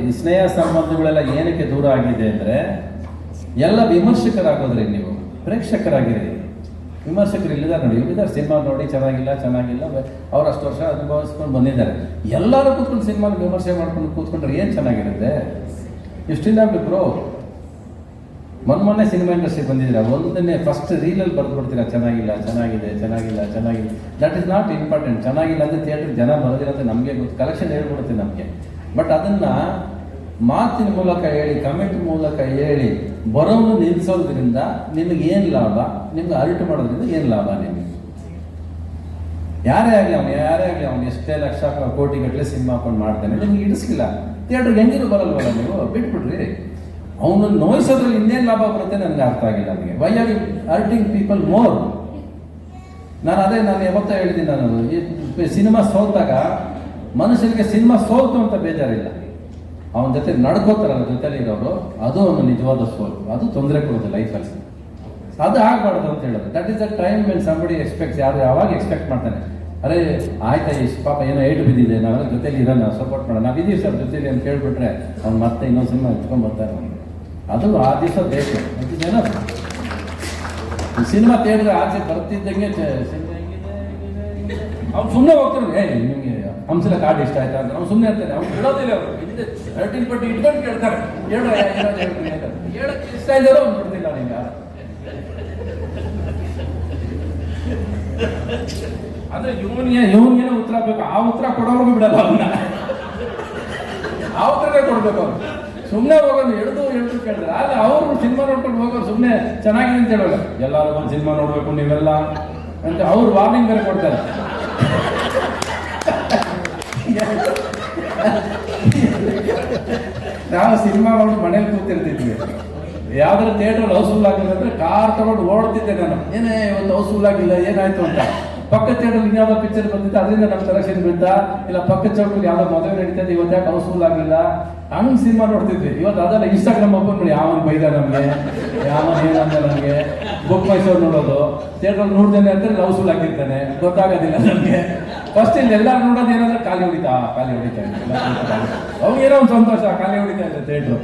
ಈ ಸ್ನೇಹ ಸಂಬಂಧಗಳೆಲ್ಲ ಏನಕ್ಕೆ ದೂರ ಆಗಿದೆ ಅಂದರೆ ಎಲ್ಲ ವಿಮರ್ಶಕರಾಗೋದ್ರಿ. ನೀವು ಪ್ರೇಕ್ಷಕರಾಗಿರಿ, ವಿಮರ್ಶಕರು ಇಲ್ಲಿದ್ದಾರೆ ನೋಡಿ, ಇಲ್ಲಿದ್ದಾರೆ ಸಿನಿಮಾ ನೋಡಿ ಚೆನ್ನಾಗಿಲ್ಲ ಅವ್ರು ಅಷ್ಟು ವರ್ಷ ಅನುಭವಿಸ್ಕೊಂಡು ಬಂದಿದ್ದಾರೆ. ಎಲ್ಲರೂ ಕೂತ್ಕೊಂಡು ಸಿನಿಮಾನ ವಿಮರ್ಶೆ ಮಾಡ್ಕೊಂಡು ಕೂತ್ಕೊಂಡ್ರೆ ಏನು ಚೆನ್ನಾಗಿರುತ್ತೆ? ಇಷ್ಟಿಲ್ಲ ಬ್ರೋ, ಮೊನ್ನೆ ಸಿನಿಮಾ ಇಂಡಸ್ಟ್ರಿ ಬಂದಿದ್ದೀರಾ, ಒಂದನ್ನೇ ಫಸ್ಟ್ ರೀಲಲ್ಲಿ ಬರೆದ್ಬಿಡ್ತೀರಾ ಚೆನ್ನಾಗಿಲ್ಲ. That is not important. ಚೆನ್ನಾಗಿಲ್ಲ ಅಂದರೆ ಥಿಯೇಟ್ರಿಗೆ ಜನ ಬರೋದಿರಂತೆ ನಮಗೆ ಗೊತ್ತು, ಕಲೆಕ್ಷನ್ ಹೇಳ್ಬಿಡುತ್ತೆ ನಮಗೆ. ಬಟ್ ಅದನ್ನು ಮಾತಿನ ಮೂಲಕ ಹೇಳಿ, ಕಮೆಂಟ್ ಮೂಲಕ ಹೇಳಿ ಬರೋನು ನಿಲ್ಲಿಸೋದ್ರಿಂದ ನಿಮಗೆ ಏನು ಲಾಭ? ನಿಮ್ಗೆ ಅರ್ಟ್ ಮಾಡೋದ್ರಿಂದ ಏನು ಲಾಭ ನಿಮಗೆ? ಯಾರೇ ಆಗಲಿ ಅವನು ಎಷ್ಟೇ ಲಕ್ಷ ಕೋಟಿಗಟ್ಟಲೆ ಸಿನಿಮಾ ಹಾಕೊಂಡು ಮಾಡ್ತಾನೆ, ನಿಮ್ಗೆ ಇಡಿಸ್ಕಿಲ್ಲ, ಥಿಯೇಟ್ರಿಗೆ ಹೆಂಗಿರು ಬರಲ್ವಲ್ಲ, ನೀವು ಬಿಟ್ಬಿಡ್ರಿ. ಅವನನ್ನು ನೋಯಿಸೋದ್ರಲ್ಲಿ ಇನ್ನೇನು ಲಾಭ ಬರುತ್ತೆ ನನಗೆ ಅರ್ಥ ಆಗಿಲ್ಲ. ನನಗೆ why are you hurting people more? ನಾನು ಯಾವತ್ತೂ ಹೇಳಿದ್ದೀನಿ, ನಾನು ಈ ಸಿನಿಮಾ ಸೋತಾಗ ಮನುಷ್ಯನಿಗೆ ಸಿನಿಮಾ ಸೋಲ್ತು ಅಂತ ಬೇಜಾರಿಲ್ಲ, ಅವನ ಜೊತೆ ನಡ್ಕೋತಾರಲ್ಲ ಜೊತೆಲಿ ಇರೋರು, ಅದು ಅವನು ನಿಜವಾದ ಸೋಲು, ಅದು ತೊಂದರೆ ಕೊಡುತ್ತೆ ಲೈಫಲ್ಲಿ. ಅದು ಆಗಬಾರ್ದು ಅಂತ ಹೇಳೋದು. That is the time when somebody expects. ಯಾವಾಗ ಎಕ್ಸ್ಪೆಕ್ಟ್ ಮಾಡ್ತಾನೆ, ಅರೆ ಆಯ್ತಾ ಇಷ್ಟು ಪಾಪ ಏನೋ ಏಟು ಬಿದ್ದಿದೆ, ನಾವೆಲ್ಲ ಜೊತೆಲಿ ಇರೋಣ, ಸಪೋರ್ಟ್ ಮಾಡೋಣ, ನಾವಿದ್ದೀವಿ ಸರ್ ಜೊತೆಲಿ ಅಂತ ಹೇಳ್ಬಿಟ್ರೆ ಅವ್ನು ಮತ್ತೆ ಇನ್ನೊಂದು ಸಿನಿಮಾ ಇಟ್ಕೊಂಡು ಬರ್ತಾರೆ. ಅದು ಆ ದಿವಸ ಬೇಕು. ಅದು ಜನ ಸಿನಿಮಾ ಥಿಯೇಟ್ರ್ ಆಚೆ ಬರ್ತಿದ್ದಂಗೆ ಅವ್ನು ಸುಮ್ಮನೆ ಹೋಗ್ತಾರೆ. ನಿಮಗೆ ಹಂಸಲ ಕಾರ್ಡ್ ಇಷ್ಟ ಆಯ್ತಾ ಅಂತ ಅವ್ನು ಸುಮ್ಮನೆ ಇರ್ತಾನೆ, ಅವ್ನು ಬಿಡೋದಿಲ್ಲ. ಅವರು ಹಿಂದೆ 13 ಪಟ್ಟಿ ಇಟ್ಕೊಂಡು ಕೇಳ್ತಾರೆ, ಹೇಳಕ್ಕೆ ಇಷ್ಟ ಇದ್ದಾರೋ ಅವ್ನು ಬಿಡ್ತಿಲ್ಲ. ನಿಂಗೆ ಅಂದ್ರೆ ಇವನಿಗೇನೋ ಉತ್ತರ ಬೇಕು, ಆ ಉತ್ತರ ಕೊಡೋರ್ಗು ಬಿಡಲ್ಲ ಅವನ್ನ, ಆ ಉತ್ತರನೇ ಕೊಡ್ಬೇಕು ಅವ್ರು. ಸುಮ್ಮನೆ ಹೋಗೋದು ಎಳ್ದು ಕೇಳ್ತಾರೆ. ಆದ್ರೆ ಅವರು ಸಿನಿಮಾ ನೋಡ್ಕೊಂಡು ಹೋಗೋರು ಸುಮ್ಮನೆ ಚೆನ್ನಾಗಿದೆ ಅಂತ ಹೇಳೋಲ್ಲ, ಎಲ್ಲರೂ ಒಂದು ಸಿನಿಮಾ ನೋಡ್ಬೇಕು ನೀವೆಲ್ಲ ಅಂತ ಅವ್ರು ವಾರ್ನಿಂಗ್ ಬೇರೆ ಕೊಡ್ತಾರೆ. ನಾವು ಸಿನಿಮಾ ನೋಡಿ ಮನೇಲಿ ಕೂತಿರ್ತಿದ್ವಿ, ಯಾವ್ದಾರು ಥಿಯೇಟ್ರಲ್ಲಿ ಹೌಸ್ಫುಲ್ ಆಗಿಲ್ಲ ಅಂದ್ರೆ ಕಾರ್ ತಗೊಂಡು ಓಡ್ತಿದ್ದೆ ನಾನು, ಏನೇ ಇವತ್ತು ಹೌಸ್ಫುಲ್ ಆಗಿಲ್ಲ ಏನಾಯ್ತು ಅಂತ. ಪಕ್ಕದ ಥಿಯೇಟ್ರಲ್ಲಿ ಇನ್ಯಾವುದೋ ಪಿಕ್ಚರ್ ಬಂದಿತ್ತು, ಅದರಿಂದ ನಮ್ಮ ಸೆಲೆಕ್ಷನ್ ಬಿದ್ದ, ಇಲ್ಲ ಪಕ್ಕದ ಚೌಟ್ರಲ್ಲಿ ಯಾವ್ದೋ ಮದುವೆ ನಡೀತದೆ, ಇವತ್ತು ಯಾಕೆ ಹೌಸ್ಫುಲ್ ಆಗಿಲ್ಲ, ಹಂಗೆ ಸಿನಿಮಾ ನೋಡ್ತಿದ್ವಿ. ಇವತ್ತು ಅದೆಲ್ಲ ಇನ್ಸ್ಟಾಗ್ರಾಮ್ ಓಪನ್ ಮಾಡಿ ಯಾವನ್ ಬೈದ ನಮಗೆ, ಯಾವನ್ ಏನಂದ ನಮಗೆ, ಬುಕ್ ಮೈಸೂರು ನೋಡೋದು, ಥಿಯೇಟ್ರಲ್ಲಿ ನೋಡ್ದೇನೆ ಅಂತ ಹೌಸ್ಫುಲ್ ಆಗಿರ್ತಾನೆ, ಗೊತ್ತಾಗೋದಿಲ್ಲ ನಮಗೆ. ಫಸ್ಟ್ ಇಲ್ಲಿ ಎಲ್ಲರೂ ನೋಡೋದು ಏನಂದ್ರೆ ಖಾಲಿ ಹೊಡಿತಾ ಇಲ್ಲ, ಅವ್ನಿಗೇನೋ ಒಂದು ಸಂತೋಷ, ಖಾಲಿ ಹೊಡಿತಾ ಇಲ್ಲ ಥಿಯೇಟ್ರು.